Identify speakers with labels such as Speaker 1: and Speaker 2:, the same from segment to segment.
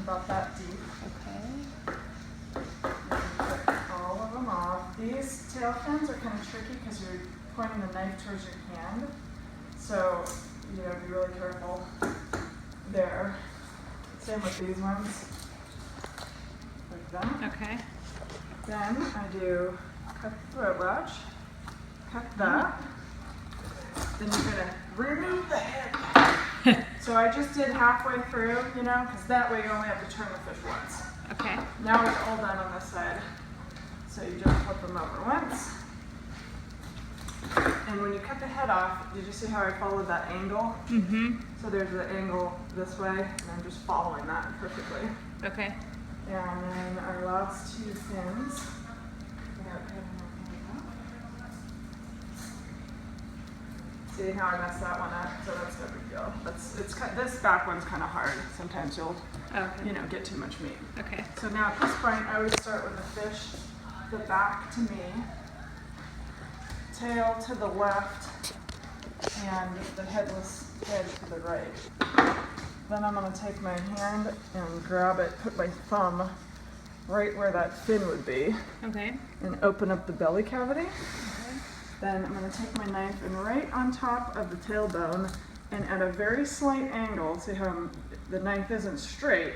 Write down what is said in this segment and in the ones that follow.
Speaker 1: about that deep.
Speaker 2: Okay.
Speaker 1: Put all of them off. These tail fins are kind of tricky because you're pointing the knife towards your hand. So, you know, be really careful there. Same with these ones. Like that.
Speaker 2: Okay.
Speaker 1: Then I do cut the throat latch, cut that. Then you're gonna remove the head. So I just did halfway through, you know, because that way you only have to turn the fish once.
Speaker 2: Okay.
Speaker 1: Now it's all done on this side. So you just flip them over once. And when you cut the head off, did you see how I followed that angle?
Speaker 2: Mm-hmm.
Speaker 1: So there's the angle this way, and I'm just following that perfectly.
Speaker 2: Okay.
Speaker 1: And then our last two fins. See how I messed that one up? So that's no big deal. This back one's kind of hard. Sometimes you'll, you know, get too much meat.
Speaker 2: Okay.
Speaker 1: So now at this point, I would start with the fish, the back to me, tail to the left, and the headless head to the right. Then I'm going to take my hand and grab it, put my thumb right where that fin would be,
Speaker 2: Okay.
Speaker 1: and open up the belly cavity. Then I'm going to take my knife and right on top of the tailbone, and at a very slight angle, see how the knife isn't straight,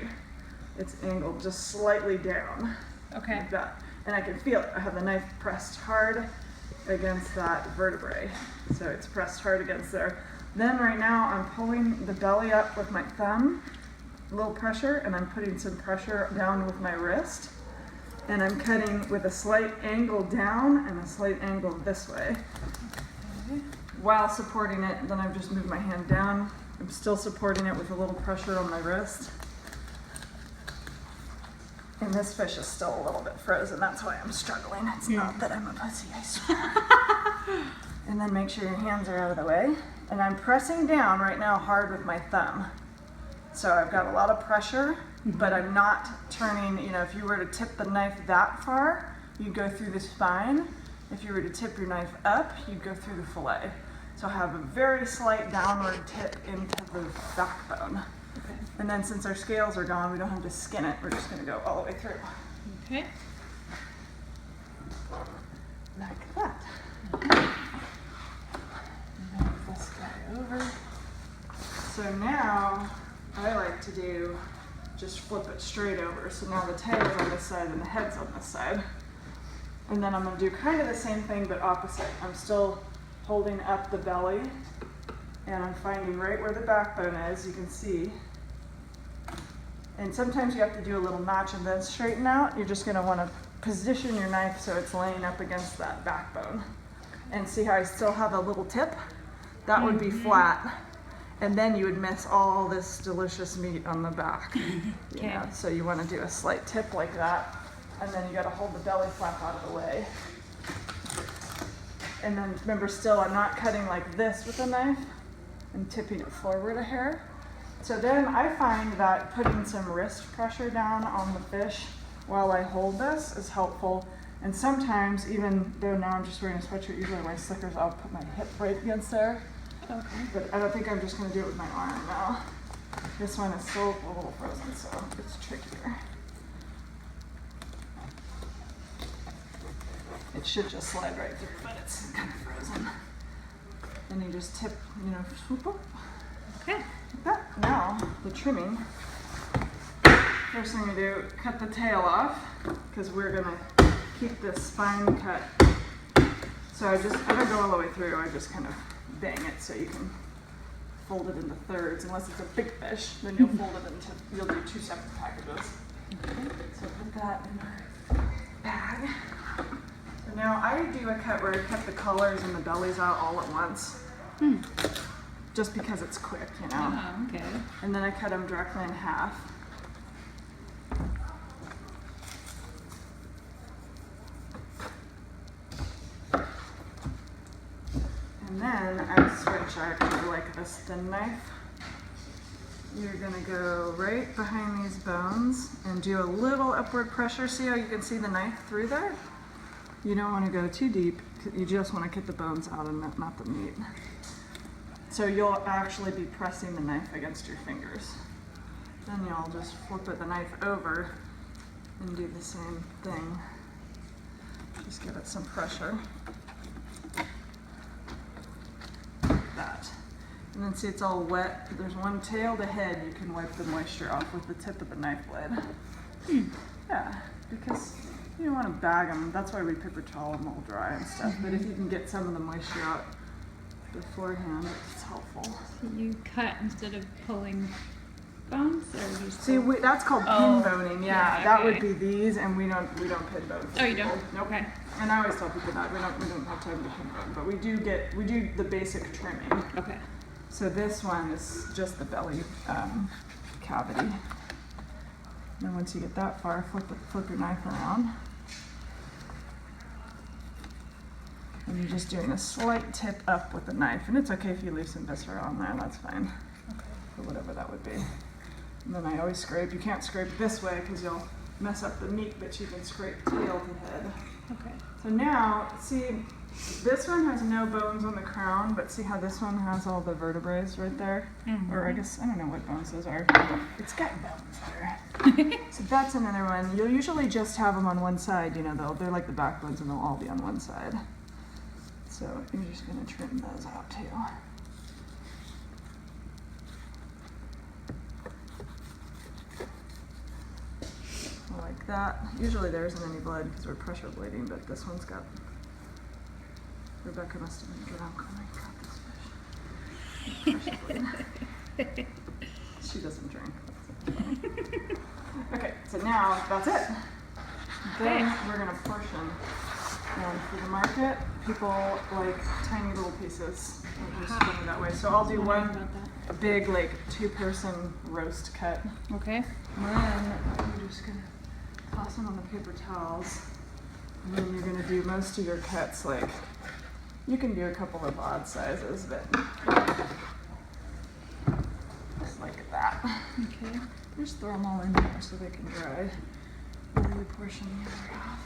Speaker 1: it's angled just slightly down.
Speaker 2: Okay.
Speaker 1: Like that. And I can feel it. I have the knife pressed hard against that vertebrae. So it's pressed hard against there. Then right now I'm pulling the belly up with my thumb, a little pressure, and I'm putting some pressure down with my wrist. And I'm cutting with a slight angle down and a slight angle this way. Okay. While supporting it, then I've just moved my hand down. I'm still supporting it with a little pressure on my wrist. And this fish is still a little bit frozen, that's why I'm struggling. It's not that I'm a pussy, I swear. And then make sure your hands are out of the way. And I'm pressing down right now hard with my thumb. So I've got a lot of pressure, but I'm not turning, you know, if you were to tip the knife that far, you'd go through the spine. If you were to tip your knife up, you'd go through the fillet. So I have a very slight downward tip into the backbone.
Speaker 2: Okay.
Speaker 1: And then since our scales are gone, we don't have to skin it. We're just gonna go all the way through.
Speaker 2: Okay.
Speaker 1: Like that. Move this guy over. So now, I like to do, just flip it straight over. So now the tail's on this side and the head's on this side. And then I'm gonna do kind of the same thing, but opposite. I'm still holding up the belly, and I'm finding right where the backbone is, you can see. And sometimes you have to do a little notch and then straighten out. You're just gonna wanna position your knife so it's laying up against that backbone. And see how I still have a little tip? That would be flat. And then you would miss all this delicious meat on the back. You know? So you wanna do a slight tip like that. And then you gotta hold the belly flap out of the way. And then remember still, I'm not cutting like this with a knife. I'm tipping it forward a hair. So then I find that putting some wrist pressure down on the fish while I hold this is helpful. And sometimes, even though now I'm just wearing a sweatshirt, usually my slickers, I'll put my hip right against there.
Speaker 2: Okay.
Speaker 1: But I don't think I'm just gonna do it with my arm now. This one is still a little frozen, so it's trickier. It should just slide right through, but it's kind of frozen. And you just tip, you know, swoop up.
Speaker 2: Okay.
Speaker 1: Like that. Now, the trimming. First thing we do, cut the tail off, because we're gonna keep this spine cut. So I don't go all the way through, I just kind of bang it so you can fold it into thirds. Unless it's a big fish, then you'll fold it into, you'll do 2 separate packages. Okay. So put that in our bag. So now I do a cut where I cut the collars and the bellies out all at once. Just because it's quick, you know.
Speaker 2: Okay.
Speaker 1: And then I cut them directly in half. And then I switch, I actually like this thin knife. You're gonna go right behind these bones and do a little upward pressure. See how you can see the knife through there? You don't wanna go too deep. You just wanna get the bones out and not the meat. So you'll actually be pressing the knife against your fingers. Then you'll just flip it the knife over and do the same thing. Just give it some pressure. Like that. And then see it's all wet. There's one tail to head. You can wipe the moisture off with the tip of the knife blade. Yeah, because you don't want to bag them. That's why we paper towel them all dry and stuff. But if you can get some of the moisture out beforehand, it's helpful.
Speaker 2: So you cut instead of pulling bones, or just
Speaker 1: See, that's called pin boning. Yeah,
Speaker 2: yeah,
Speaker 1: that
Speaker 2: okay.
Speaker 1: would be these, and we don't pin bone.
Speaker 2: Oh, you don't?
Speaker 1: Nope.
Speaker 2: Okay.
Speaker 1: And I always tell people that we don't have time to pin bone, but we do the basic trimming.
Speaker 2: Okay.
Speaker 1: So this one is just the belly cavity. And once you get that far, flip your knife around. And you're just doing a slight tip up with the knife. And it's okay if you leave some viscera on there, that's fine.
Speaker 2: Okay.
Speaker 1: Or whatever that would be. And then I always scrape. You can't scrape this way because you'll mess up the meat, but you can scrape tail to head.
Speaker 2: Okay.
Speaker 1: So now, see, this one has no bones on the crown, but see how this one has all the vertebrae right there? Or I guess, I don't know what bones those are. It's got bones there. So that's another one. You'll usually just have them on one side, you know, they're like the backbones and they'll all be on one side. So you're just gonna trim those out too. Like that. Usually there isn't any blood because we're pressure blading, but this one's got. Rebecca must have been drunk when I got this fish. Pressure bleed. She doesn't drink. Okay, so now that's it. Then we're gonna portion. And for the market, people like tiny little pieces. Just put it that way. So I'll do one big, like 2-person roast cut.
Speaker 2: Okay.
Speaker 1: And then you're just gonna toss them on the paper towels. And then you're gonna do most of your cuts, like, you can do a couple of odd sizes, but just like that.
Speaker 2: Okay.
Speaker 1: Just throw them all in there so they can dry. And then you portion the other half.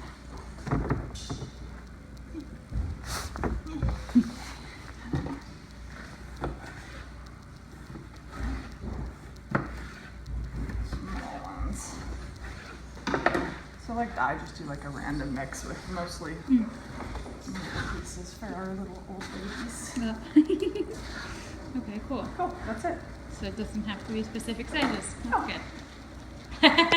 Speaker 1: Small ones. So like I just do like a random mix with mostly pieces for our little old babies.
Speaker 2: Okay, cool.
Speaker 1: Cool, that's it.
Speaker 2: So it doesn't have to be specific sizes.
Speaker 1: No.
Speaker 2: That's